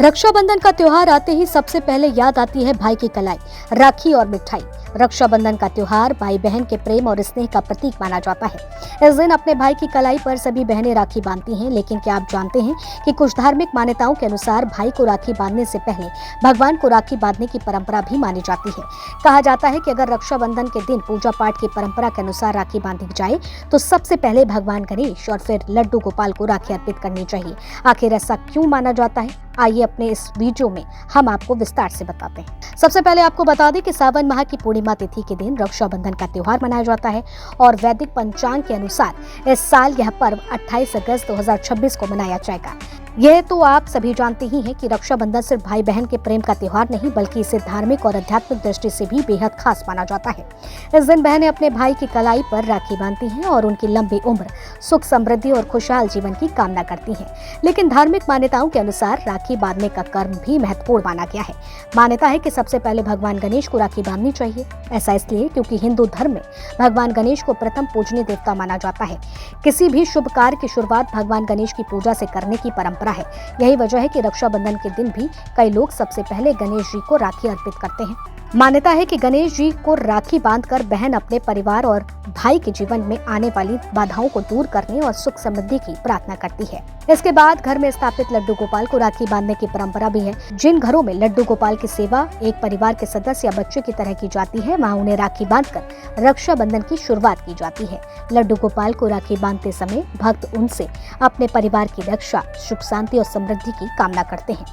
रक्षाबंधन का त्योहार आते ही सबसे पहले याद आती है भाई की कलाई, राखी और मिठाई। रक्षाबंधन का त्योहार भाई बहन के प्रेम और स्नेह का प्रतीक माना जाता है। इस दिन अपने भाई की कलाई पर सभी बहनें राखी बांधती हैं, लेकिन क्या आप जानते हैं कि कुछ धार्मिक मान्यताओं के अनुसार भाई को राखी बांधने से पहले भगवान को राखी बांधने की परंपरा भी मानी जाती है। कहा जाता है कि अगर रक्षाबंधन के दिन पूजा पाठ की परंपरा के अनुसार राखी बांधी जाए तो सबसे पहले भगवान गणेश और फिर लड्डू गोपाल को राखी अर्पित करनी चाहिए। आखिर ऐसा क्यों माना जाता है, आइए अपने इस वीडियो में हम आपको विस्तार से बताते हैं। सबसे पहले आपको बता दें कि सावन माह की पूर्णिमा तिथि के दिन रक्षाबंधन का त्योहार मनाया जाता है और वैदिक पंचांग के अनुसार इस साल यह पर्व 28 अगस्त 2026 को मनाया जाएगा। यह तो आप सभी जानते ही हैं कि रक्षाबंधन सिर्फ भाई बहन के प्रेम का त्योहार नहीं, बल्कि इसे धार्मिक और आध्यात्मिक दृष्टि से भी बेहद खास माना जाता है। इस दिन बहनें अपने भाई की कलाई पर राखी बांधती हैं और उनकी लंबी उम्र, सुख समृद्धि और खुशहाल जीवन की कामना करती हैं। लेकिन धार्मिक मान्यताओं के अनुसार राखी बांधने का कर्म भी महत्वपूर्ण माना गया है। मान्यता है कि सबसे पहले भगवान गणेश को राखी बांधनी चाहिए। ऐसा इसलिए क्योंकि हिंदू धर्म में भगवान गणेश को प्रथम पूजनीय देवता माना जाता है। किसी भी शुभ कार्य की शुरुआत भगवान गणेश की पूजा से करने की परंपरा है। यही वजह है कि रक्षाबंधन के दिन भी कई लोग सबसे पहले गणेश जी को राखी अर्पित करते हैं। मान्यता है कि गणेश जी को राखी बांधकर बहन अपने परिवार और भाई के जीवन में आने वाली बाधाओं को दूर करने और सुख समृद्धि की प्रार्थना करती है। इसके बाद घर में स्थापित लड्डू गोपाल को राखी बांधने की परंपरा भी है। जिन घरों में लड्डू गोपाल की सेवा एक परिवार के सदस्य या बच्चे की तरह की जाती है, वहाँ उन्हें राखी बांधकर रक्षाबंधन की शुरुआत की जाती है। लड्डू गोपाल को राखी बांधते समय भक्त उनसे अपने परिवार की रक्षा, सुख शांति और समृद्धि की कामना करते हैं।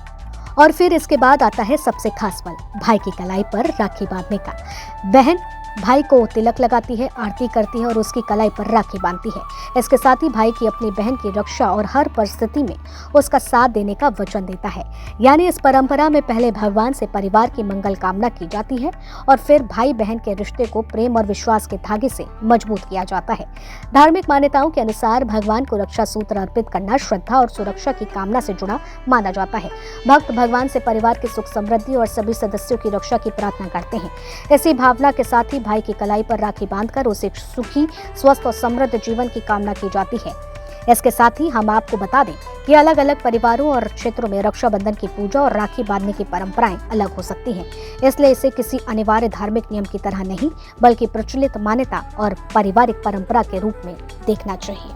और फिर इसके बाद आता है सबसे खास पल, भाई की कलाई पर राखी बांधने का। बहन भाई को तिलक लगाती है, आरती करती है और उसकी कलाई पर राखी बांधती है। इसके साथ ही भाई की अपनी बहन की रक्षा और हर परिस्थिति में उसका साथ देने का वचन देता है। यानी इस परंपरा में पहले भगवान से परिवार की मंगल कामना की जाती है और फिर भाई बहन के रिश्ते को प्रेम और विश्वास के धागे से मजबूत किया जाता है। धार्मिक मान्यताओं के अनुसार भगवान को रक्षा सूत्र अर्पित करना श्रद्धा और सुरक्षा की कामना से जुड़ा माना जाता है। भक्त भगवान से परिवार की सुख समृद्धि और सभी सदस्यों की रक्षा की प्रार्थना करते हैं। इसी भावना के साथ ही भाई की कलाई पर राखी बांधकर उसे सुखी, स्वस्थ और समृद्ध जीवन की कामना की जाती है। इसके साथ ही हम आपको बता दें कि अलग अलग परिवारों और क्षेत्रों में रक्षाबंधन की पूजा और राखी बांधने की परंपराएं अलग हो सकती हैं। इसलिए इसे किसी अनिवार्य धार्मिक नियम की तरह नहीं, बल्कि प्रचलित मान्यता और पारिवारिक परंपरा के रूप में देखना चाहिए।